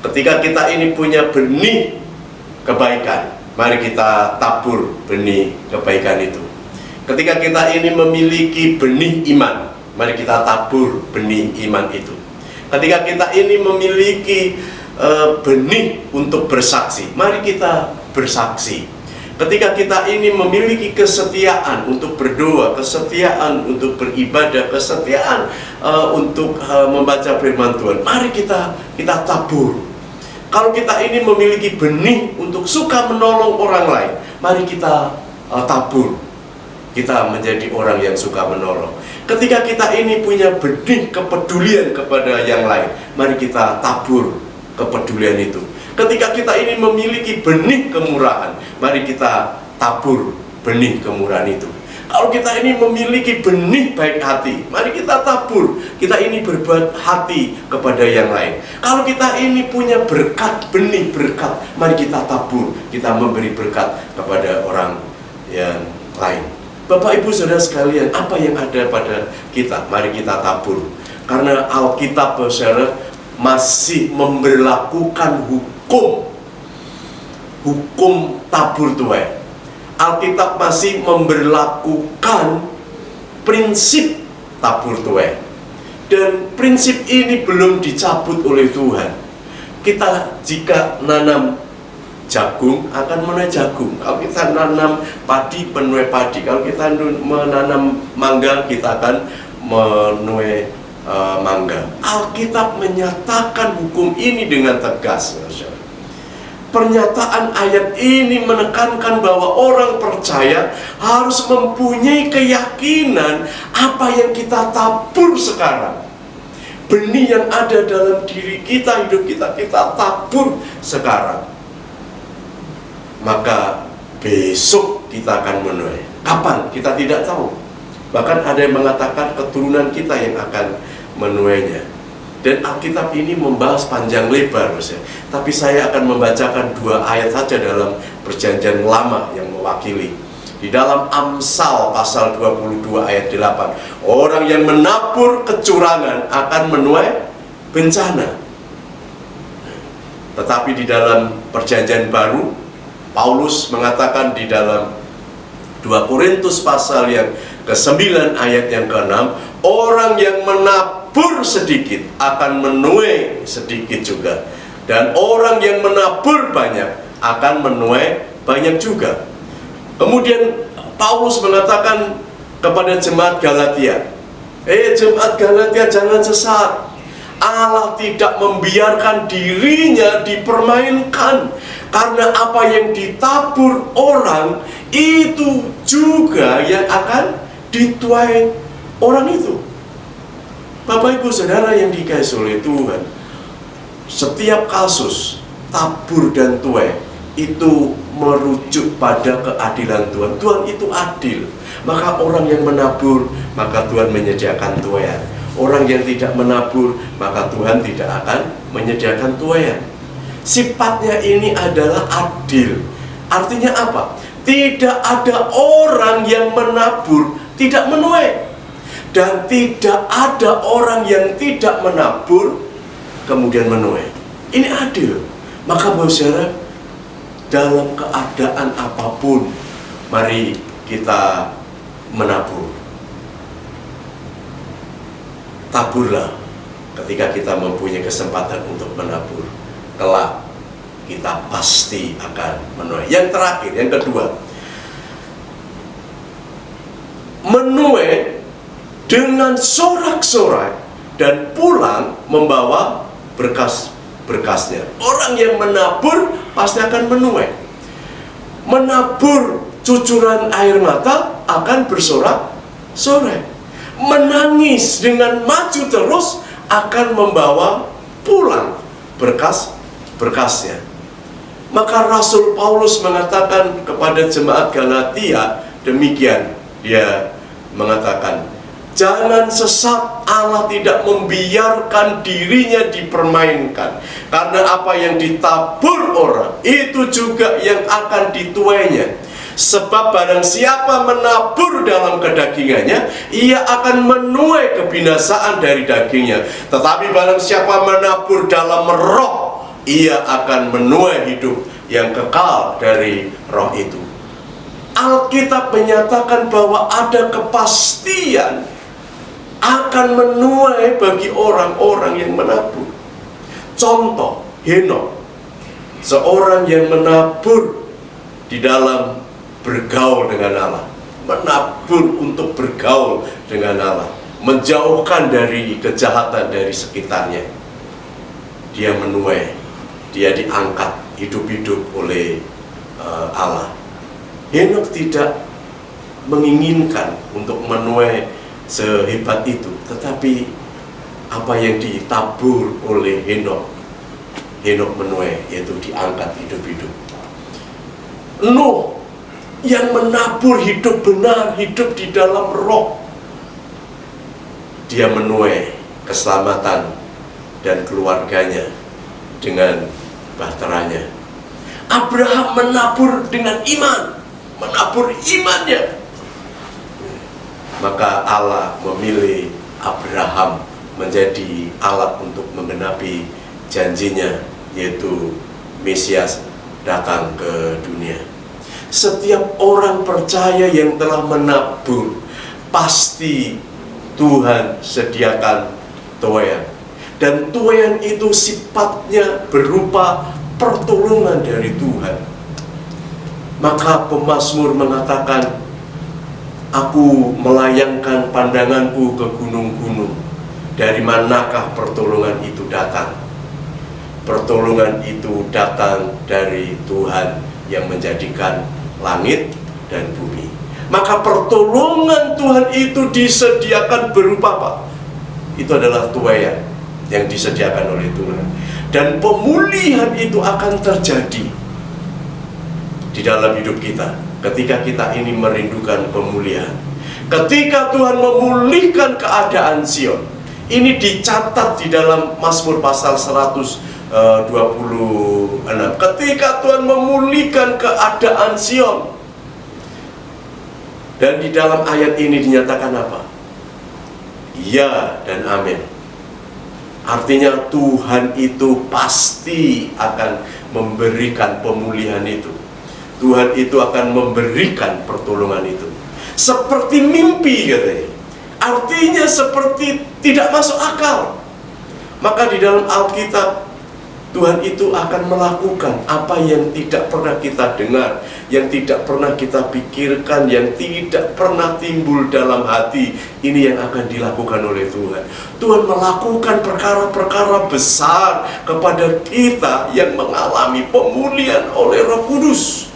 Ketika kita ini punya benih kebaikan, mari kita tabur benih kebaikan itu. Ketika kita ini memiliki benih iman, mari kita tabur benih iman itu. Ketika kita ini memiliki benih untuk bersaksi, mari kita bersaksi. Ketika kita ini memiliki kesetiaan untuk berdoa, kesetiaan untuk beribadah, kesetiaan untuk membaca firman Tuhan, mari kita tabur. Kalau kita ini memiliki benih untuk suka menolong orang lain, mari kita tabur. Kita menjadi orang yang suka menolong. Ketika kita ini punya benih kepedulian kepada yang lain, mari kita tabur kepedulian itu. Ketika kita ini memiliki benih kemurahan, mari kita tabur benih kemurahan itu. Kalau kita ini memiliki benih baik hati, mari kita tabur. Kita ini berbuat hati kepada yang lain. Kalau kita ini punya berkat, benih berkat, mari kita tabur. Kita memberi berkat kepada orang yang lain. Bapak Ibu Saudara sekalian, apa yang ada pada kita, mari kita tabur. Karena Alkitab Saudara masih memberlakukan hukum tabur tuai. Alkitab masih memberlakukan prinsip tabur tuai. Dan prinsip ini belum dicabut oleh Tuhan. Kita jika nanam jagung akan menuai jagung. Kalau kita nanam padi menuai padi. Kalau kita menanam mangga kita akan menuai mangga. Alkitab menyatakan hukum ini dengan tegas. Pernyataan ayat ini menekankan bahwa orang percaya harus mempunyai keyakinan apa yang kita tabur sekarang. Benih yang ada dalam diri kita, hidup kita, kita tabur sekarang. Maka besok kita akan menuai. Kapan? Kita tidak tahu. Bahkan ada yang mengatakan keturunan kita yang akan menuainya. Dan Alkitab ini membahas panjang lebar, tapi saya akan membacakan 2 ayat saja dalam Perjanjian Lama yang mewakili. Di dalam Amsal pasal 22 ayat 8, orang yang menabur kecurangan akan menuai bencana. Tetapi di dalam Perjanjian Baru, Paulus mengatakan di dalam 2 Korintus pasal yang ke-9 ayat yang ke-6, orang yang menabur sedikit akan menuai sedikit juga, dan orang yang menabur banyak akan menuai banyak juga. Kemudian Paulus mengatakan kepada jemaat Galatia, jemaat Galatia, jangan sesat. Allah tidak membiarkan dirinya dipermainkan, karena apa yang ditabur orang itu juga yang akan dituai orang itu. Bapak Ibu Saudara yang dikasihi oleh Tuhan, setiap kasus tabur dan tuai itu merujuk pada keadilan Tuhan. Tuhan itu adil. Maka orang yang menabur, maka Tuhan menyediakan tuaian. Orang yang tidak menabur, maka Tuhan tidak akan menyediakan tuaian. Sifatnya ini adalah adil. Artinya apa? Tidak ada orang yang menabur tidak menuai, dan tidak ada orang yang tidak menabur kemudian menuai. Ini adil. Maka Bapak Saudara, dalam keadaan apapun, mari kita menabur. Taburlah ketika kita mempunyai kesempatan untuk menabur. Kelak kita pasti akan menuai. Yang terakhir, yang kedua, menuai dengan sorak-sorai dan pulang membawa berkas-berkasnya. Orang yang menabur pasti akan menuai. Menabur cucuran air mata akan bersorak-sorai. Menangis dengan maju terus akan membawa pulang berkas-berkasnya. Maka Rasul Paulus mengatakan kepada jemaat Galatia demikian. Dia mengatakan, jangan sesat, Allah tidak membiarkan dirinya dipermainkan, karena apa yang ditabur orang itu juga yang akan dituainya. Sebab barang siapa menabur dalam kedagingannya, ia akan menuai kebinasaan dari dagingnya. Tetapi barang siapa menabur dalam roh, ia akan menuai hidup yang kekal dari roh itu. Alkitab menyatakan bahwa ada kepastian akan menuai bagi orang-orang yang menabur. Contoh, Henokh, seorang yang menabur di dalam bergaul dengan Allah, menabur untuk bergaul dengan Allah, menjauhkan dari kejahatan dari sekitarnya. Dia menuai, dia diangkat hidup-hidup oleh Allah. Henokh tidak menginginkan untuk menuai sehebat itu, tetapi apa yang ditabur oleh Henokh menuai, yaitu diangkat hidup-hidup. Nuh yang menabur hidup benar, hidup di dalam roh, dia menuai keselamatan dan keluarganya dengan bahteranya. Abraham menabur dengan iman, menabur imannya. Maka Allah memilih Abraham menjadi alat untuk menggenapi janjinya, yaitu Mesias datang ke dunia. Setiap orang percaya yang telah menabur, pasti Tuhan sediakan tuaian. Dan tuaian itu sifatnya berupa pertolongan dari Tuhan. Maka pemazmur mengatakan, aku melayangkan pandanganku ke gunung-gunung, Dari manakah pertolongan itu datang? Pertolongan itu datang dari Tuhan yang menjadikan langit dan bumi. Maka pertolongan Tuhan itu disediakan berupa apa? Itu adalah tuaian yang disediakan oleh Tuhan. Dan pemulihan itu akan terjadi di dalam hidup kita ketika kita ini merindukan pemulihan. Ketika Tuhan memulihkan keadaan Sion, ini dicatat di dalam Mazmur pasal 126. Ketika Tuhan memulihkan keadaan Sion, dan di dalam ayat ini dinyatakan apa? Ya dan amin. Artinya Tuhan itu pasti akan memberikan pemulihan itu. Tuhan itu akan memberikan pertolongan itu. Seperti mimpi katanya. Artinya seperti tidak masuk akal. Maka di dalam Alkitab, Tuhan itu akan melakukan apa yang tidak pernah kita dengar, yang tidak pernah kita pikirkan, yang tidak pernah timbul dalam hati. Ini yang akan dilakukan oleh Tuhan. Tuhan melakukan perkara-perkara besar kepada kita yang mengalami pemulihan oleh Roh Kudus.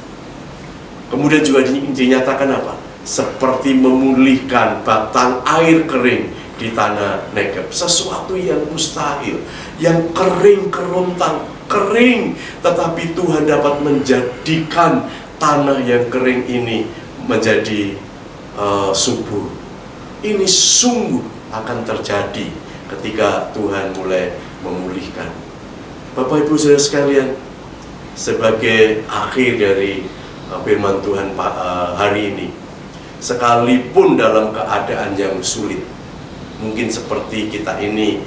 Kemudian juga dinyatakan apa? Seperti memulihkan batang air kering di tanah Negeb. Sesuatu yang mustahil, yang kering kerontang, kering, tetapi Tuhan dapat menjadikan tanah yang kering ini menjadi subur. Ini sungguh akan terjadi ketika Tuhan mulai memulihkan. Bapak Ibu Saudara sekalian, sebagai akhir dari firman Tuhan hari ini, sekalipun dalam keadaan yang sulit, mungkin seperti kita ini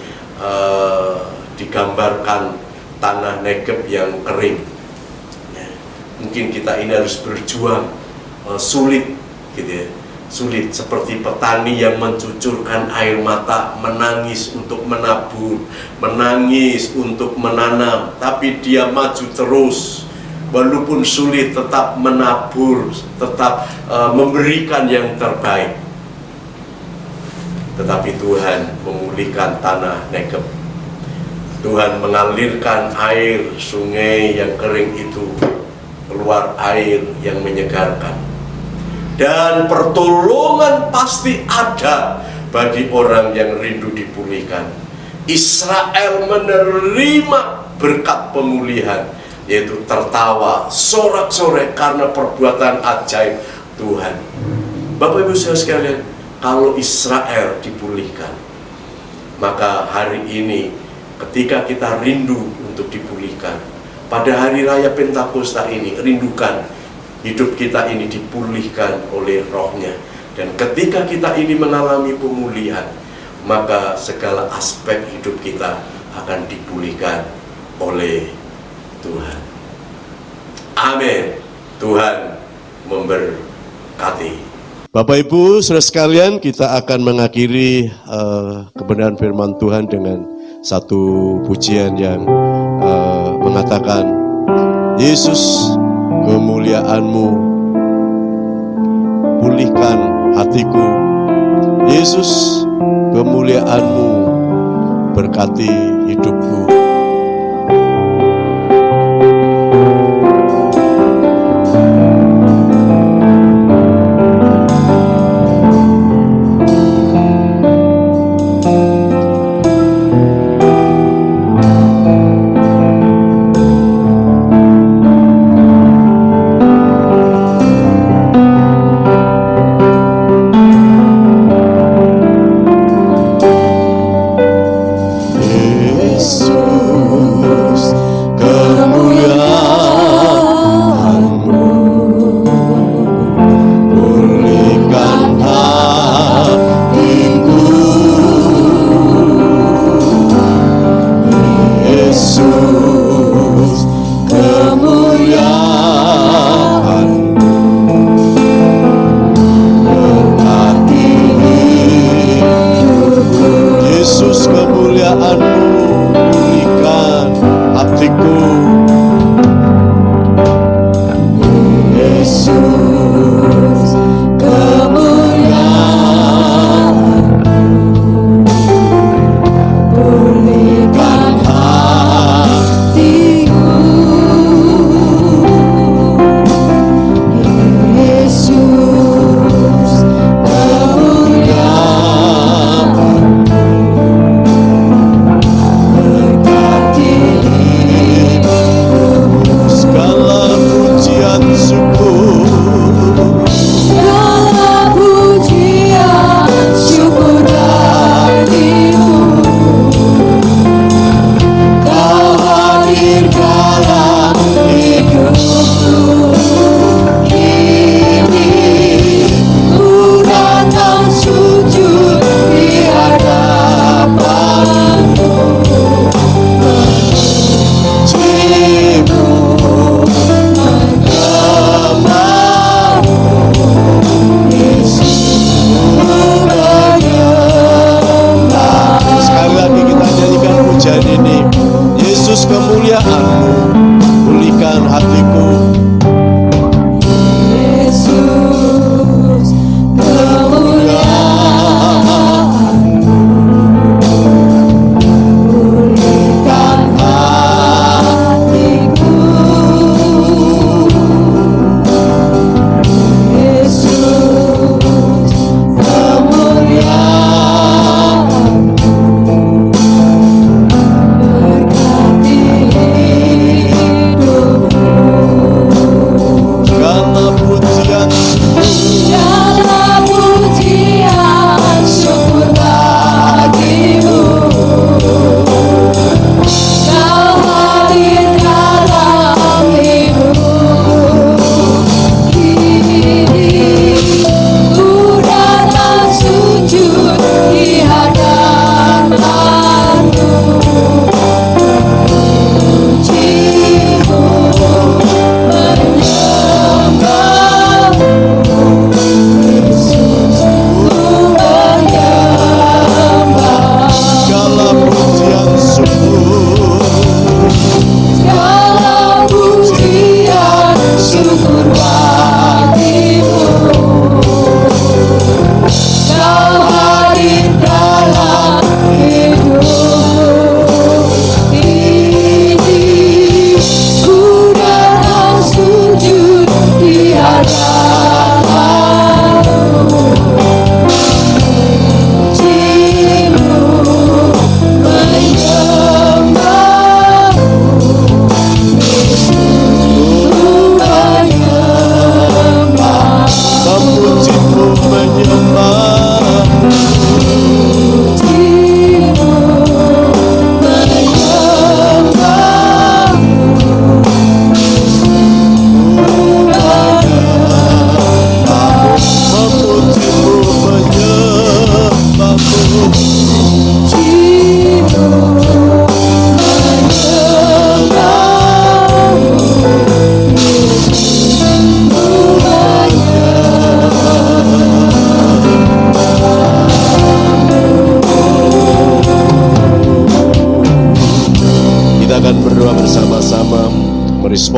digambarkan tanah Negeb yang kering, ya, mungkin kita ini harus berjuang, sulit gitu ya, sulit seperti petani yang mencucurkan air mata, menangis untuk menabur, menangis untuk menanam, tapi dia maju terus, walaupun sulit tetap menabur, tetap memberikan yang terbaik. Tetapi Tuhan memulihkan tanah Negeb. Tuhan mengalirkan air sungai yang kering itu, keluar air yang menyegarkan. Dan pertolongan pasti ada bagi orang yang rindu dipulihkan. Israel menerima berkat pemulihan, yaitu tertawa sorak-sorai karena perbuatan ajaib Tuhan. Bapak Ibu Saudara sekalian, kalau Israel dipulihkan, maka hari ini ketika kita rindu untuk dipulihkan, pada hari raya Pentakosta ini, rindukan hidup kita ini dipulihkan oleh Roh-Nya. Dan ketika kita ini mengalami pemulihan, maka segala aspek hidup kita akan dipulihkan oleh Tuhan. Amin. Tuhan memberkati. Bapak Ibu Saudara sekalian, kita akan mengakhiri kebenaran firman Tuhan dengan satu pujian yang mengatakan, Yesus, kemuliaan-Mu pulihkan hatiku. Yesus, kemuliaan-Mu berkati hidupku. Yesus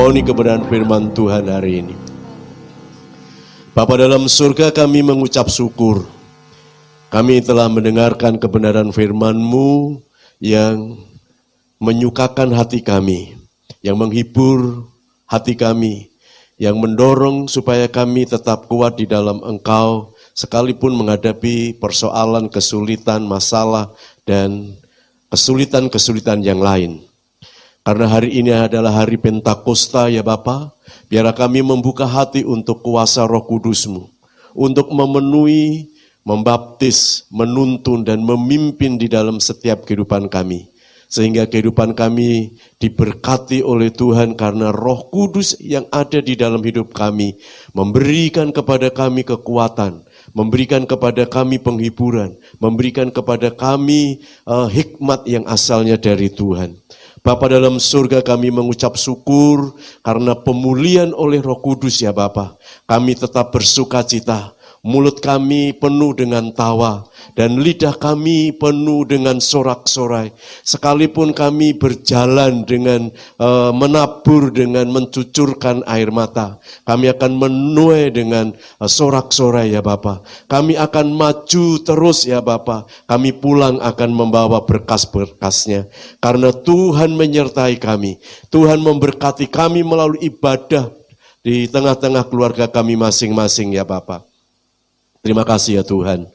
harmoni kebenaran firman Tuhan hari ini. Bapa dalam surga, kami mengucap syukur. Kami telah mendengarkan kebenaran firman-Mu yang menyukakan hati kami, yang menghibur hati kami, yang mendorong supaya kami tetap kuat di dalam Engkau, sekalipun menghadapi persoalan, kesulitan, masalah, dan kesulitan-kesulitan yang lain. Karena hari ini adalah hari Pentakosta ya Bapa, biarlah kami membuka hati untuk kuasa Roh Kudus-Mu, untuk memenuhi, membaptis, menuntun, dan memimpin di dalam setiap kehidupan kami. Sehingga kehidupan kami diberkati oleh Tuhan karena Roh Kudus yang ada di dalam hidup kami, memberikan kepada kami kekuatan, memberikan kepada kami penghiburan, memberikan kepada kami hikmat yang asalnya dari Tuhan. Bapa dalam surga, kami mengucap syukur karena pemulihan oleh Roh Kudus ya Bapa. Kami tetap bersuka cita, mulut kami penuh dengan tawa, dan lidah kami penuh dengan sorak-sorai. Sekalipun kami berjalan dengan menabur, dengan mencucurkan air mata, kami akan menuai dengan sorak-sorai ya Bapa. Kami akan maju terus ya Bapa. Kami pulang akan membawa berkas-berkasnya. Karena Tuhan menyertai kami. Tuhan memberkati kami melalui ibadah di tengah-tengah keluarga kami masing-masing ya Bapa. Terima kasih ya Tuhan.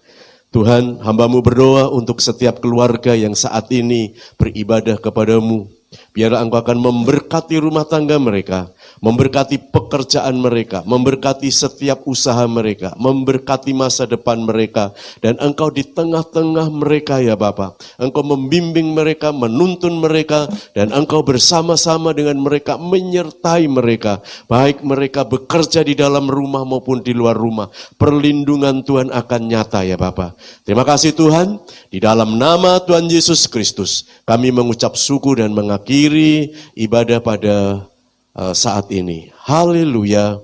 Tuhan, hamba-Mu berdoa untuk setiap keluarga yang saat ini beribadah kepada-Mu. Biarlah Engkau akan memberkati rumah tangga mereka, memberkati pekerjaan mereka, memberkati setiap usaha mereka, memberkati masa depan mereka. Dan Engkau di tengah-tengah mereka ya Bapa. Engkau membimbing mereka, menuntun mereka, dan Engkau bersama-sama dengan mereka, menyertai mereka. Baik mereka bekerja di dalam rumah maupun di luar rumah. Perlindungan Tuhan akan nyata ya Bapa. Terima kasih Tuhan. Di dalam nama Tuhan Yesus Kristus, kami mengucap syukur dan mengakhiri ibadah pada saat ini. Haleluya.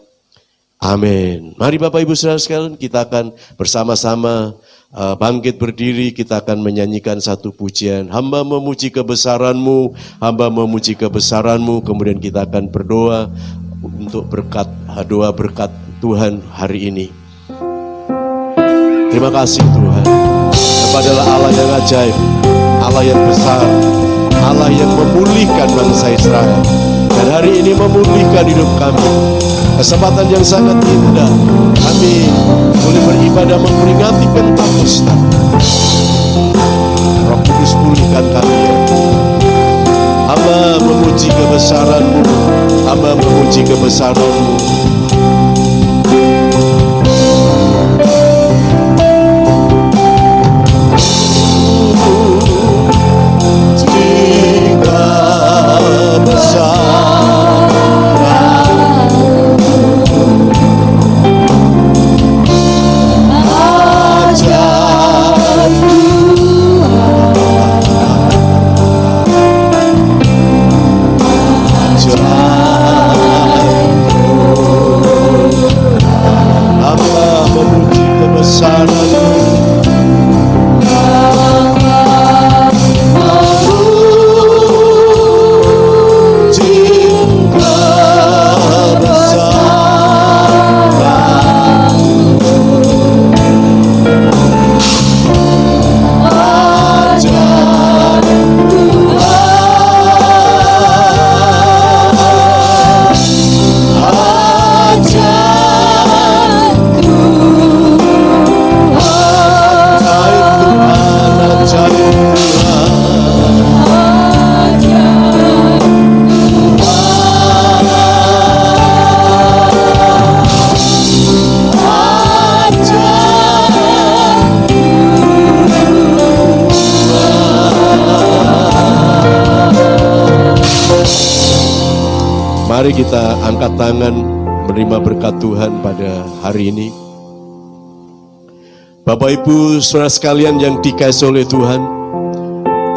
Amin. Mari Bapak Ibu Saudara sekalian, kita akan bersama-sama bangkit berdiri, kita akan menyanyikan satu pujian. Hamba memuji kebesaran-Mu, hamba memuji kebesaran-Mu. Kemudian kita akan berdoa untuk berkat, doa berkat Tuhan hari ini. Terima kasih Tuhan. Engkau adalah Allah yang ajaib, Allah yang besar, Allah yang memulihkan bangsa Israel. Dan hari ini memulihkan hidup kami. Kesempatan yang sangat indah, kami boleh beribadah memperingati Pentakosta. Roh Kudus pulihkan kami ya. Hamba memuji kebesaran-Mu, hamba memuji kebesaran-Mu. Mari kita angkat tangan menerima berkat Tuhan pada hari ini. Bapak Ibu saudara sekalian yang dikasihi oleh Tuhan,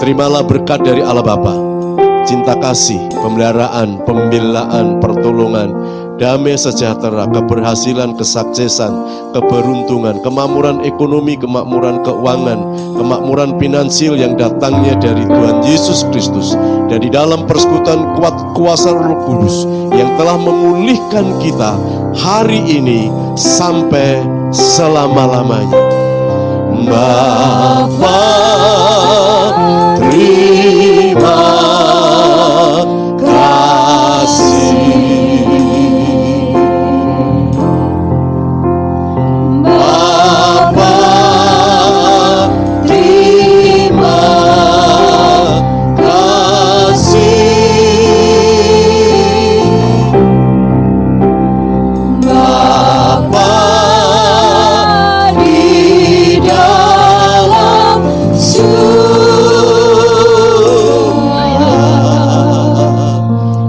terimalah berkat dari Allah Bapa, cinta kasih, pemeliharaan, pembelaan, pertolongan, damai sejahtera, keberhasilan, kesuksesan, keberuntungan, kemakmuran ekonomi, kemakmuran keuangan, kemakmuran finansial yang datangnya dari Tuhan Yesus Kristus. Dan di dalam persekutuan kuat kuasa Roh Kudus yang telah memulihkan kita hari ini sampai selama-lamanya. Bapa, terima kasih. Bapa, terima kasih. Bapa di dalam surga,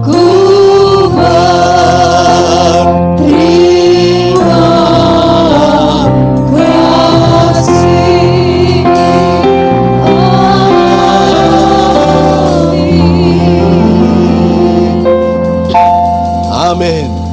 ku berterima kasih. Amin. Amin.